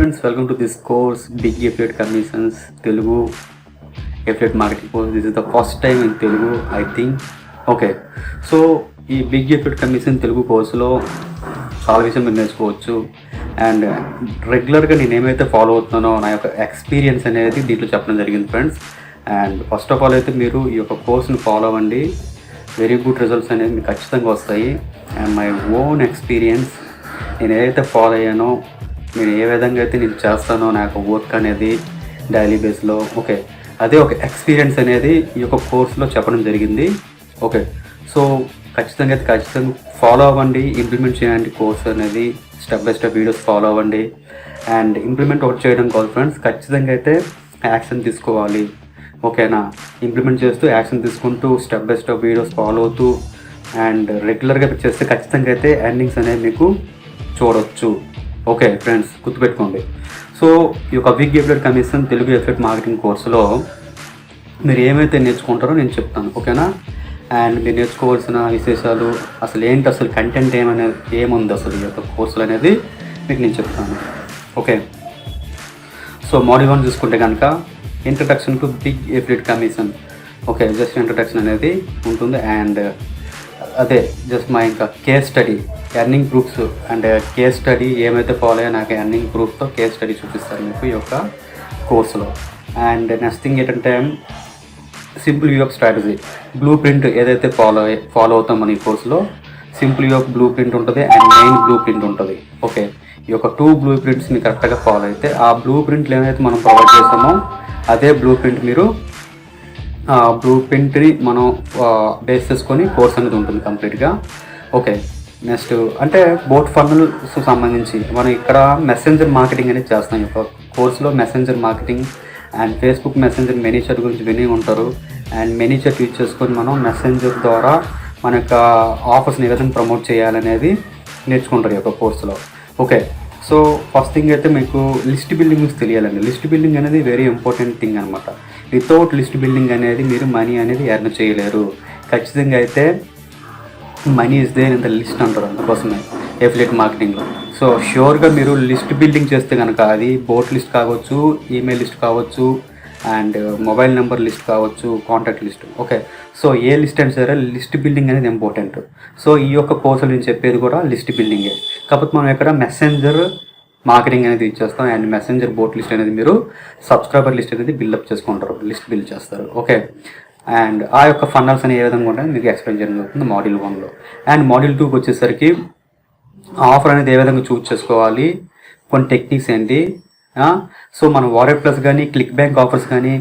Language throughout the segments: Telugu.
friends, welcome to this course Big Affiliate Commissions Telugu Affiliate Marketing course. This is the first time in Telugu, I think. Okay, so ఈ బిగ్ ఎఫెక్ట్ కమిషన్ తెలుగు కోర్సులో చాలా విషయం మీరు నేర్చుకోవచ్చు. అండ్ రెగ్యులర్గా నేను ఏమైతే ఫాలో అవుతున్నానో నా యొక్క ఎక్స్పీరియన్స్ అనేది దీంట్లో చెప్పడం జరిగింది friends. And first of all అయితే మీరు ఈ యొక్క కోర్స్ని ఫాలో అవ్వండి, వెరీ గుడ్ రిజల్ట్స్ అనేవి మీకు ఖచ్చితంగా వస్తాయి. అండ్ మై ఓన్ ఎక్స్పీరియన్స్, నేను ఏదైతే ఫాలో అయ్యానో, నేను ఏ విధంగా అయితే నేను చేస్తానో నా యొక్క వర్క్ అనేది డైలీ బేస్లో, ఓకే, అదే ఒక ఎక్స్పీరియన్స్ అనేది ఈ యొక్క కోర్సులో చెప్పడం జరిగింది. ఓకే, సో ఖచ్చితంగా ఫాలో అవ్వండి, ఇంప్లిమెంట్ చేయండి కోర్స్ అనేది, step by step videos follow అవ్వండి. అండ్ ఇంప్లిమెంట్ అవుట్ చేయడం కాదు ఫ్రెండ్స్, ఖచ్చితంగా అయితే యాక్షన్ తీసుకోవాలి. ఓకేనా, ఇంప్లిమెంట్ చేస్తూ యాక్షన్ తీసుకుంటూ step by step videos follow అవుతూ అండ్ రెగ్యులర్గా చేస్తే ఖచ్చితంగా అయితే ఎర్నింగ్స్ అనేవి మీకు చూడవచ్చు. ఓకే ఫ్రెండ్స్, గుర్తుపెట్టుకోండి. సో ఈ యొక్క big effect commission Telugu effect marketing కోర్సులో మీరు ఏమైతే నేర్చుకుంటారో నేను చెప్తాను, ఓకేనా. అండ్ మీరు నేర్చుకోవాల్సిన విశేషాలు, అసలు కంటెంట్ ఏముంది అసలు ఈ యొక్క కోర్సులు అనేది మీకు నేను చెప్తాను. ఓకే, సో మాడ్యూల్ 1 చూసుకుంటే కనుక introduction to big effect commission. Okay, just introduction అనేది ఉంటుంది. అండ్ అదే జస్ట్ మా ఇంకా case study, earning proofs and case study ఏమైతే ఫాలో అయ్యా నాకు ఎర్నింగ్ ప్రూఫ్తో కేస్ స్టడీ చూపిస్తారు మీకు ఈ యొక్క కోర్సులో. అండ్ నెక్స్ట్ థింగ్ ఏంటంటే simple view of strategy, blue print ఏదైతే ఫాలో అవుతాం మన ఈ కోర్సులో, simple view of blue print ఉంటుంది అండ్ మెయిన్ బ్లూ ప్రింట్ ఉంటుంది. ఓకే, ఈ యొక్క 2 బ్లూ ప్రింట్స్ని కరెక్ట్గా ఫాలో అయితే ఆ బ్లూ ప్రింట్లు ఏదైతే మనం ప్రొవైడ్ చేస్తామో అదే బ్లూ ప్రింట్ని మనం బేస్ చేసుకొని కోర్స్ అనేది ఉంటుంది కంప్లీట్గా. ఓకే, నెక్స్ట్ అంటే బోట్ ఫన్నల్స్ సంబంధించి మనం ఇక్కడ మెసెంజర్ మార్కెటింగ్ అనేది చేస్తాం. ఈ యొక్క కోర్సులో messenger marketing and Facebook messenger ManyChat గురించి విని ఉంటారు. అండ్ మెనీచర్ యూజ్ చేసుకొని మనం మెసెంజర్ ద్వారా మన యొక్క ఆఫర్స్ని ఏ విధంగా ప్రమోట్ చేయాలనేది నేర్చుకుంటారు ఈ యొక్క కోర్సులో. ఓకే, సో ఫస్ట్ థింగ్ అయితే మీకు లిస్ట్ బిల్డింగ్ తెలియాలండి. లిస్ట్ బిల్డింగ్ అనేది వెరీ ఇంపార్టెంట్ థింగ్ అనమాట. వితౌట్ లిస్ట్ బిల్డింగ్ అనేది మీరు మనీ అనేది ఎర్న్ చేయలేరు. ఖచ్చితంగా అయితే money is there in the list అంటారు, అందుకోసమే ఎఫిలియేట్ మార్కెటింగ్లో. సో ష్యూర్గా మీరు లిస్ట్ బిల్డింగ్ చేస్తే కనుక అది బోట్ లిస్ట్ కావచ్చు, ఈమెయిల్ లిస్ట్ కావచ్చు, అండ్ మొబైల్ నెంబర్ లిస్ట్ కావచ్చు, కాంటాక్ట్ లిస్ట్. ఓకే, సో ఏ లిస్ట్ అయినా సరే లిస్ట్ బిల్డింగ్ అనేది ఇంపార్టెంట్. సో ఈ యొక్క కోర్సులో నేను చెప్పేది కూడా లిస్ట్ బిల్డింగే. కాకపోతే మనం ఇక్కడ మెసెంజర్ మార్కెటింగ్ అనేది ఇచ్చేస్తాం. అండ్ మెసెంజర్ బోట్ లిస్ట్ అనేది మీరు సబ్స్క్రైబర్ లిస్ట్ అనేది బిల్డప్ చేసుకుంటారు, లిస్ట్ బిల్డ్ చేస్తారు. ఓకే, అండ్ ఆ యొక్క ఫన్నల్స్ అని ఏ విధంగా ఉంటాయని మీకు ఎక్స్ప్లెయిన్ చేయడం జరుగుతుంది మాడ్యూల్ 1లో. అండ్ మాడ్యూల్ 2కి వచ్చేసరికి ఆఫర్ అనేది ఏ విధంగా చూస్ చేసుకోవాలి, కొన్ని టెక్నిక్స్ ఏంటి, సో మనం వారియర్ ప్లస్ కానీ క్లిక్ బ్యాంక్ ఆఫర్స్ కానీ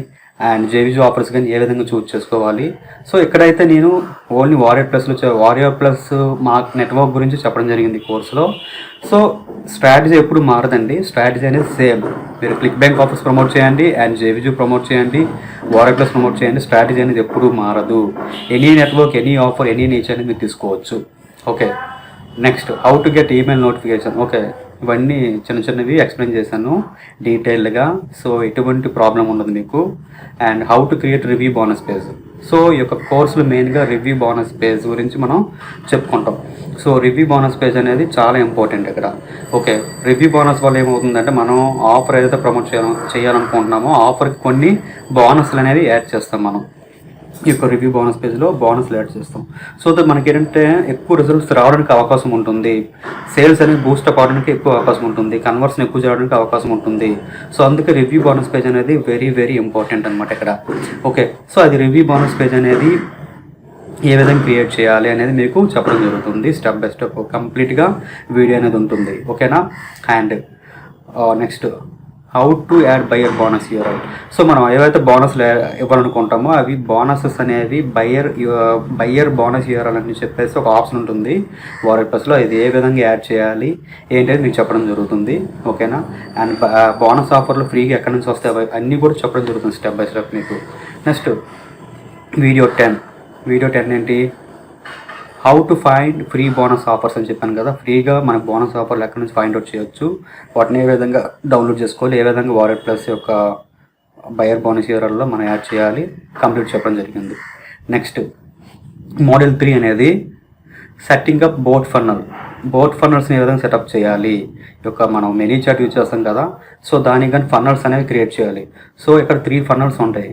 అండ్ జేవిజో ఆఫర్స్ కానీ ఏ విధంగా చూస్ చేసుకోవాలి. సో ఇక్కడైతే నేను ఓన్లీ వారియర్ ప్లస్ మా నెట్వర్క్ గురించి చెప్పడం జరిగింది కోర్సులో. సో స్ట్రాటజీ ఎప్పుడు మారదండి, స్ట్రాటజీ అనేది సేమ్. మీరు క్లిక్ బ్యాంక్ ఆఫర్స్ ప్రమోట్ చేయండి అండ్ జేవిజో ప్రమోట్ చేయండి, వారియర్ ప్లస్ ప్రమోట్ చేయండి, స్ట్రాటజీ అనేది ఎప్పుడు మారదు. Any network, any offer, any nature అనేది మీరు తీసుకోవచ్చు. Okay, next how to get email notification. Okay, ఇవన్నీ చిన్నవి ఎక్స్ప్లెయిన్ చేశాను డీటెయిల్డ్గా, సో ఎటువంటి ప్రాబ్లం ఉండదు మీకు. And how to create review bonus page. So ఈ యొక్క కోర్సులో మెయిన్గా రివ్యూ బోనస్ పేజ్ గురించి మనం చెప్పుకుంటాం. సో రివ్యూ బోనస్ పేజ్ అనేది చాలా ఇంపార్టెంట్ ఇక్కడ. ఓకే, రివ్యూ బోనస్ వల్ల ఏమవుతుందంటే మనం ఆఫర్ ఏదైతే ప్రమోట్ చేయాలనుకుంటున్నామో ఆఫర్కి కొన్ని బోనస్లు అనేది యాడ్ చేస్తాం. మనం ఈ యొక్క రివ్యూ బోనస్ పేజ్లో బోనస్లు యాడ్ చేస్తాం. సో దట్ మనకి ఏంటంటే ఎక్కువ రిజల్ట్స్ రావడానికి అవకాశం ఉంటుంది, సేల్స్ అనేది బూస్టప్ అవడానికి ఎక్కువ అవకాశం ఉంటుంది, కన్వర్షన్ ఎక్కువ చేయడానికి అవకాశం ఉంటుంది. సో అందుకే రివ్యూ బోనస్ పేజ్ అనేది వెరీ వెరీ ఇంపార్టెంట్ అనమాట ఇక్కడ. ఓకే, సో అది రివ్యూ బోనస్ పేజ్ అనేది ఏ విధంగా క్రియేట్ చేయాలి అనేది మీకు చెప్పడం జరుగుతుంది, స్టెప్ బై స్టెప్ కంప్లీట్గా వీడియో అనేది ఉంటుంది. ఓకేనా. And next how to add buyer bonus URL. So మనం ఏవైతే బోనస్లు ఇవ్వాలనుకుంటామో అవి బోనసెస్ అనేవి బయర్ బోనస్ యూఆర్ఎల్ అని చెప్పేసి ఒక ఆప్షన్ ఉంటుంది వారియర్ ప్లస్లో. ఇది ఏ విధంగా యాడ్ చేయాలి ఏంటనేది మీకు చెప్పడం జరుగుతుంది. ఓకేనా. అండ్ బోనస్ ఆఫర్లు ఫ్రీగా ఎక్కడి నుంచి వస్తాయి అన్నీ కూడా చెప్పడం జరుగుతుంది స్టెప్ బై స్టెప్ మీకు. నెక్స్ట్ వీడియో 10 ఏంటి, how to find free bonus offers అని చెప్పాను కదా. ఫ్రీగా మనకు బోనస్ ఆఫర్లు ఎక్కడి నుంచి ఫైండ్ అవుట్ చేయొచ్చు, వాటిని ఏ విధంగా డౌన్లోడ్ చేసుకోవాలి, ఏ విధంగా వారియర్ ప్లస్ యొక్క బయర్ బోనస్ యూఆర్ఎల్లో మనం యాడ్ చేయాలి, కంప్లీట్ చెప్పడం జరిగింది. నెక్స్ట్ మాడ్యూల్ 3 అనేది setting up bot funnel. Bot ఫన్నల్స్ని ఏ విధంగా సెటప్ చేయాలి, ఈ యొక్క మనం మెనీ చాట్ యూజ్ చేస్తాం కదా, సో దానికి కానీ ఫన్నల్స్ అనేవి క్రియేట్ చేయాలి. సో ఇక్కడ 3 ఫన్నల్స్ ఉంటాయి.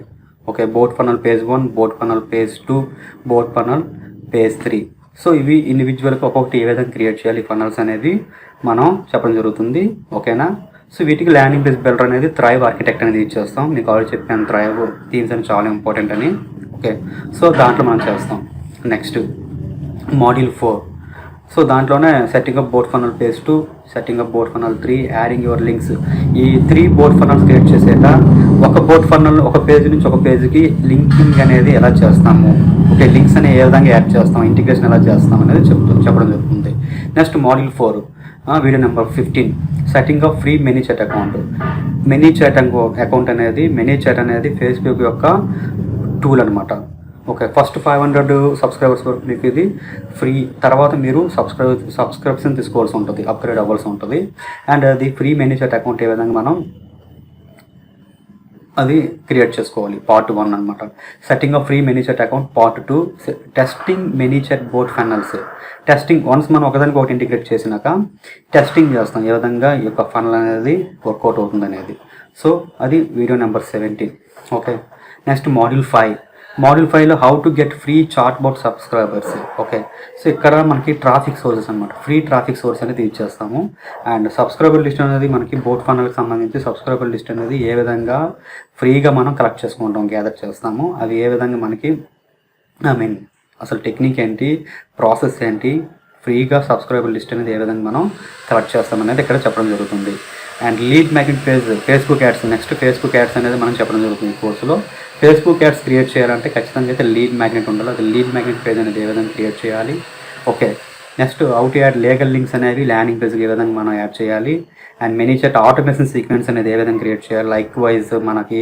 Okay, boat funnel page 1, boat funnel page 2, boat funnel page 3. So ఇవి ఇండివిజువల్గా ఒక్కొక్కటి ఏ విధంగా క్రియేట్ చేయాలి ఫన్నల్స్ అనేది మనం చెప్పడం జరుగుతుంది. ఓకేనా. సో వీటికి ల్యాండింగ్ పేజ్ బిల్డర్ అనేది థ్రైవ్ ఆర్కిటెక్ట్ అనేది యూజ్ చేస్తాం. మీకు ఆల్రెడీ చెప్పాను థ్రైవ్ థీమ్స్ అని చాలా ఇంపార్టెంట్ అని. ఓకే, సో దాంట్లో మనం చేస్తాం. Next module 4. సో దాంట్లోనే setting up bot funnel page 2, setting up bot funnel 3, adding your links. ఈ 3 బోట్ ఫన్నల్స్ క్రియేట్ చేసాక ఒక బోట్ ఫన్నల్ ఒక పేజ్ నుంచి ఒక పేజ్కి లింకింగ్ అనేది ఎలా చేస్తాము, ఓకే, లింక్స్ అనేవి ఏ విధంగా యాడ్ చేస్తాం, ఇంటిగ్రేషన్ ఎలా చేస్తాం అనేది చెప్పడం జరుగుతుంది. Next module 4 video number 15, setting up free ManyChat account. ManyChat account అనేది ఫేస్బుక్ యొక్క టూల్ అనమాట. ఓకే, ఫస్ట్ 500 సబ్స్క్రైబర్స్ వరకు మీకు ఇది ఫ్రీ. తర్వాత మీరు సబ్స్క్రిప్షన్ తీసుకోవాల్సి ఉంటుంది, అప్గ్రేడ్ అవ్వాల్సి ఉంటుంది. అండ్ అది ఫ్రీ మెనీ చాట్ అకౌంట్ ఏ విధంగా మనం అది క్రియేట్ చేసుకోవాలి, పార్ట్ 1 అనమాట. Setting of free ManyChat account, part 2 testing ManyChat bot funnels. Testing once మనం ఒకదానికి ఒకటి ఇంటిగ్రేట్ చేసినాక టెస్టింగ్ చేస్తాం, ఏ విధంగా ఈ యొక్క ఫన్నల్ అనేది వర్కౌట్ అవుతుంది అనేది. సో అది video number 17. Okay, next module 5. Module 5లో how to get free chat bot subscribers. Okay, so ఇక్కడ మనకి ట్రాఫిక్ సోర్సెస్ అనమాట, ఫ్రీ ట్రాఫిక్ సోర్స్ అనేది యూజ్ చేస్తాము. అండ్ సబ్స్క్రైబర్ లిస్ట్ అనేది మనకి బోట్ ఫన్నల్కి సంబంధించి సబ్స్క్రైబర్ లిస్ట్ అనేది ఏ విధంగా ఫ్రీగా మనం కలెక్ట్ చేసుకుంటాం, గ్యాదర్ చేస్తాము, అవి ఏ విధంగా మనకి అసలు టెక్నిక్ ఏంటి, ప్రాసెస్ ఏంటి, ఫ్రీగా సబ్స్క్రైబర్ లిస్ట్ అనేది ఏ విధంగా మనం కలెక్ట్ చేస్తాం అనేది ఇక్కడ చెప్పడం జరుగుతుంది. And lead magnet page, Facebook ads. Next Facebook ads అనేది మనం చెప్పడం జరుగుతుంది ఈ కోర్సులో. ఫేస్బుక్ యాడ్స్ క్రియేట్ చేయాలంటే ఖచ్చితంగా అయితే లీడ్ మ్యాగ్నెట్ ఉండాలి. అది లీడ్ మ్యాగ్నెట్ పేజ్ అనేది ఏ విధంగా క్రియేట్ చేయాలి. Okay, next how to add legal links అనేవి ల్యాండింగ్ పేజ్కి ఏ విధంగా మనం యాడ్ చేయాలి. And ManyChat automation sequence అనేది ఏ విధంగా క్రియేట్ చేయాలి. లైక్ వైజ్ మనకి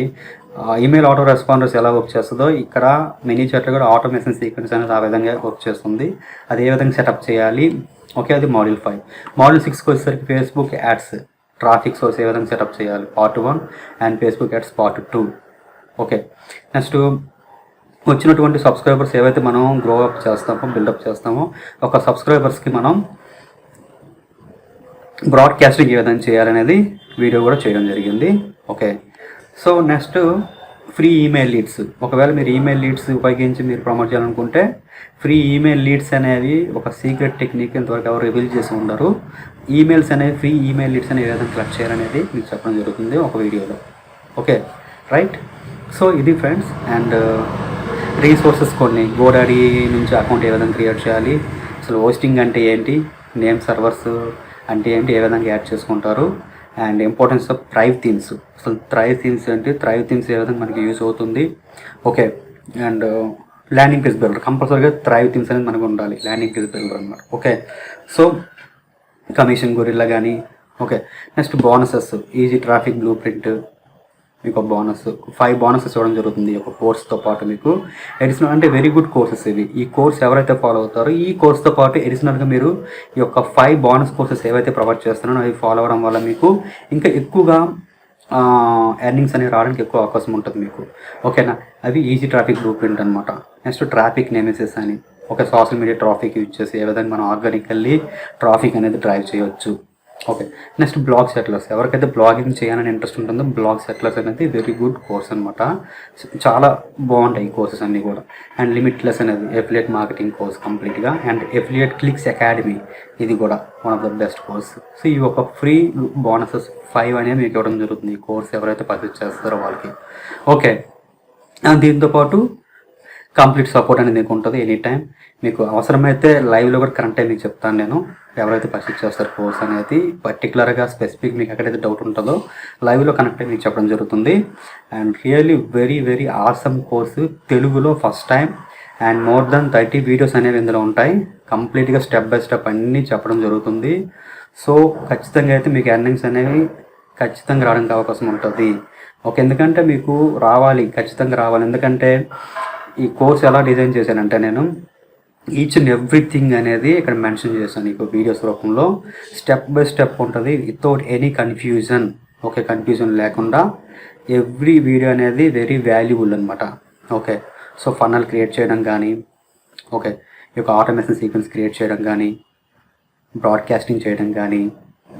ఈమెయిల్ ఆటో రెస్పాండర్స్ ఎలా వర్క్ చేస్తుందో ఇక్కడ మెనీ చాట్లో కూడా ఆటోమేషన్ సీక్వెన్స్ అనేది ఆ విధంగా వర్క్ చేస్తుంది, అది ఏ విధంగా సెటప్ చేయాలి. ఓకే, అది మాడ్యూల్ 5. మాడ్యూల్ 6కి వచ్చేసరికి ఫేస్బుక్ యాడ్స్ ట్రాఫిక్ సోర్స్ ఏ విధంగా సెటప్ చేయాలి, part 1. And Facebook ads part 2. Okay, next వచ్చినటువంటి సబ్స్క్రైబర్స్ ఏవైతే మనం గ్రో అప్ చేస్తామో, బిల్డప్ చేస్తామో, ఒక సబ్స్క్రైబర్స్కి మనం బ్రాడ్కాస్టింగ్ ఏ విధంగా చేయాలనేది వీడియో కూడా చేయడం జరిగింది. Okay, so next free email leads. ఒకవేళ మీరు ఈమెయిల్ లీడ్స్ ఉపయోగించి మీరు ప్రమోట్ చేయాలనుకుంటే ఫ్రీ ఈమెయిల్ లీడ్స్ అనేవి ఒక సీక్రెట్ టెక్నిక్, ఇంతవరకు ఎవరు రివీల్ చేసి ఉండరు. ఈమెయిల్స్ అనేవి ఫ్రీ ఈమెయిల్ లీడ్స్ అనేవి ఏ విధంగా కలెక్ట్ చేయాలనేది మీకు చెప్పడం జరుగుతుంది ఒక వీడియోలో. Okay, right. సో ఇది ఫ్రెండ్స్. అండ్ రీసోర్సెస్ కొన్ని, గోడాడీ నుంచి అకౌంట్ ఏ విధంగా క్రియేట్ చేయాలి, అసలు హోస్టింగ్ అంటే ఏంటి, నేమ్ సర్వర్స్ అంటే ఏంటి, ఏ విధంగా యాడ్ చేసుకుంటారు. And importance of thrive themes. అసలు థ్రైవ్ థీమ్స్ అంటే థ్రైవ్ థీమ్స్ ఏ విధంగా మనకి యూజ్ అవుతుంది. Okay, and landing page builder, కంపల్సరీగా థ్రైవ్ థీమ్స్ అనేది మనకు ఉండాలి, ల్యాండింగ్ పేజ్ బిల్డర్ అనమాట. ఓకే, సో కమిషన్ గొరిల్లా కానీ. Okay, next bonuses, easy traffic blue print, మీకు ఒక బోనస్ 5 బోనసెస్ ఇవ్వడం జరుగుతుంది ఒక కోర్స్తో పాటు. మీకు ఎడిషనల్ అంటే వెరీ గుడ్ కోర్సెస్ ఇవి. ఈ కోర్స్ ఎవరైతే ఫాలో అవుతారో ఈ కోర్స్తో పాటు ఎడిషనల్గా మీరు ఈ యొక్క 5 బోనస్ కోర్సెస్ ఏవైతే ప్రొవైడ్ చేస్తున్నారో అవి ఫాలో అవ్వడం వల్ల మీకు ఇంకా ఎక్కువగా ఎర్నింగ్స్ అనేవి రావడానికి ఎక్కువ అవకాశం ఉంటుంది మీకు. ఓకేనా, అవి ఈజీ ట్రాఫిక్ బ్లూ ప్రింట్ అనమాట. నెక్స్ట్ ట్రాఫిక్ నెమెసిస్ అని, ఒక సోషల్ మీడియా ట్రాఫిక్ యూజ్ చేసి ఏ విధంగా మనం ఆర్గానికల్లీ ట్రాఫిక్ అనేది డ్రైవ్ చేయవచ్చు. Okay, next blog settlers. ఎవరికైతే బ్లాగింగ్ చేయాలని ఇంట్రెస్ట్ ఉంటుందో బ్లాగ్ సెటిలర్స్ అనేది వెరీ గుడ్ కోర్స్ అనమాట. చాలా బాగుంటాయి ఈ కోర్సెస్ అన్నీ కూడా. అండ్ లిమిట్లెస్ అనేది ఎఫిలియేట్ మార్కెటింగ్ కోర్స్ కంప్లీట్గా. అండ్ ఎఫిలియేట్ క్లిక్స్ అకాడమీ, ఇది కూడా one of the best course. So ఈ ఒక ఫ్రీ బోనసెస్ 5 అనేది మీకు ఇవ్వడం జరుగుతుంది ఈ కోర్స్ ఎవరైతే పర్చేస్ చేస్తారో వాళ్ళకి. ఓకే, దీంతోపాటు కంప్లీట్ సపోర్ట్ అనేది మీకు ఉంటుంది ఎనీ టైం. మీకు అవసరమైతే లైవ్లో కూడా కరెంట్ టైం మీకు చెప్తాను నేను, ఎవరైతే పర్చేస్ చేస్తారో కోర్స్ అనేది పర్టికులర్గా స్పెసిఫిక్ మీకు ఎక్కడైతే డౌట్ ఉంటుందో లైవ్లో కనెక్ట్ అయ్యి మీకు చెప్పడం జరుగుతుంది. And really very very awesome course, తెలుగులో first time. And more than 30 videos అనేవి ఇందులో ఉంటాయి, కంప్లీట్గా స్టెప్ బై స్టెప్ అన్నీ చెప్పడం జరుగుతుంది. సో ఖచ్చితంగా అయితే మీకు ఎర్నింగ్స్ అనేవి ఖచ్చితంగా రావడానికి అవకాశం ఉంటుంది. ఓకే, ఎందుకంటే మీకు రావాలి, ఖచ్చితంగా రావాలి. ఎందుకంటే ఈ కోర్స్ ఎలా డిజైన్ చేశానంటే నేను ఈచ్ అండ్ ఎవ్రీథింగ్ అనేది ఇక్కడ మెన్షన్ చేశాను మీకు వీడియోస్ రూపంలో. స్టెప్ బై స్టెప్ ఉంటుంది, without any confusion. Okay, confusion లేకుండా ఎవ్రీ వీడియో అనేది వెరీ వాల్యుబుల్ అనమాట. ఓకే, సో ఫన్నల్ క్రియేట్ చేయడం కానీ, ఓకే, ఈ యొక్క ఆటోమేషన్ సీక్వెన్స్ క్రియేట్ చేయడం కానీ, బ్రాడ్కాస్టింగ్ చేయడం కానీ,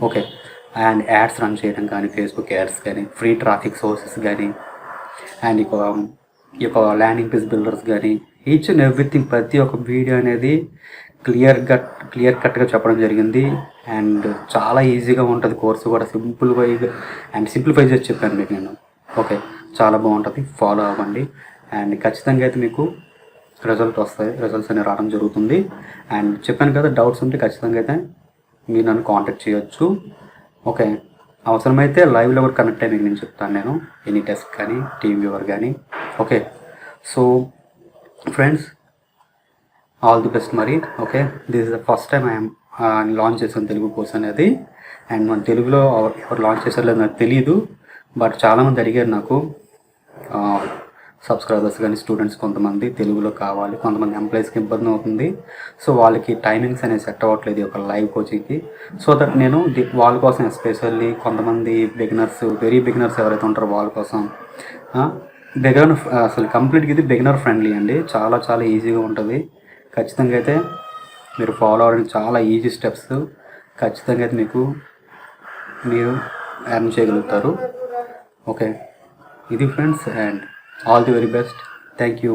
ఓకే, అండ్ యాడ్స్ రన్ చేయడం కానీ, ఫేస్బుక్ యాడ్స్ కానీ, ఫ్రీ ట్రాఫిక్ సోర్సెస్ కానీ, అండ్ ఈ యొక్క ల్యాండింగ్ పేజ్ బిల్డర్స్ కానీ, ఈచ్ అండ్ ఎవ్రీథింగ్ ప్రతి ఒక్క వీడియో అనేది క్లియర్ కట్గా చెప్పడం జరిగింది. అండ్ చాలా ఈజీగా ఉంటుంది కోర్సు కూడా, సింప్లిఫై చేసి చెప్పాను మీకు నేను. ఓకే, చాలా బాగుంటుంది, ఫాలో అవ్వండి. అండ్ ఖచ్చితంగా అయితే మీకు రిజల్ట్స్ అనేవి రావడం జరుగుతుంది. అండ్ చెప్పాను కదా, డౌట్స్ ఉంటే ఖచ్చితంగా అయితే మీరు నన్ను కాంటాక్ట్ చేయొచ్చు. ఓకే, అవసరమైతే లైవ్లో కూడా కనెక్ట్ అయ్యి నేను చెప్తాను, నేను ఎనీ టెస్ట్ కానీ టీమ్ వ్యూవర్ కానీ. Okay, so friends, all the best మరి. Okay, this is the first time I'm launch చేశాను తెలుగు కోర్స్ అనేది. అండ్ మన తెలుగులో ఎవరు లాంచ్ చేశారో లేదు నాకు తెలియదు, బట్ చాలామంది అడిగారు నాకు, సబ్స్క్రైబర్స్ కానీ స్టూడెంట్స్ కొంతమంది తెలుగులో కావాలి, కొంతమంది ఎంప్లాయీస్కి ఇబ్బంది అవుతుంది, సో వాళ్ళకి టైమింగ్స్ అనేది సెట్ అవ్వట్లేదు ఒక లైవ్ కోచింగ్కి. సో దట్ నేను వాళ్ళ కోసం ఎస్పెషల్లీ కొంతమంది వెరీ బిగినర్స్ ఎవరైతే ఉంటారో వాళ్ళ కోసం అసలు కంప్లీట్గా ఇది బిగినర్ ఫ్రెండ్లీ అండి. చాలా చాలా ఈజీగా ఉంటుంది. ఖచ్చితంగా అయితే మీరు ఫాలో అవ్వడానికి చాలా ఈజీ స్టెప్స్. ఖచ్చితంగా అయితే మీరు ఎర్న్ చేయగలుగుతారు. ఓకే, ఇది friends, and all the very best. Thank you.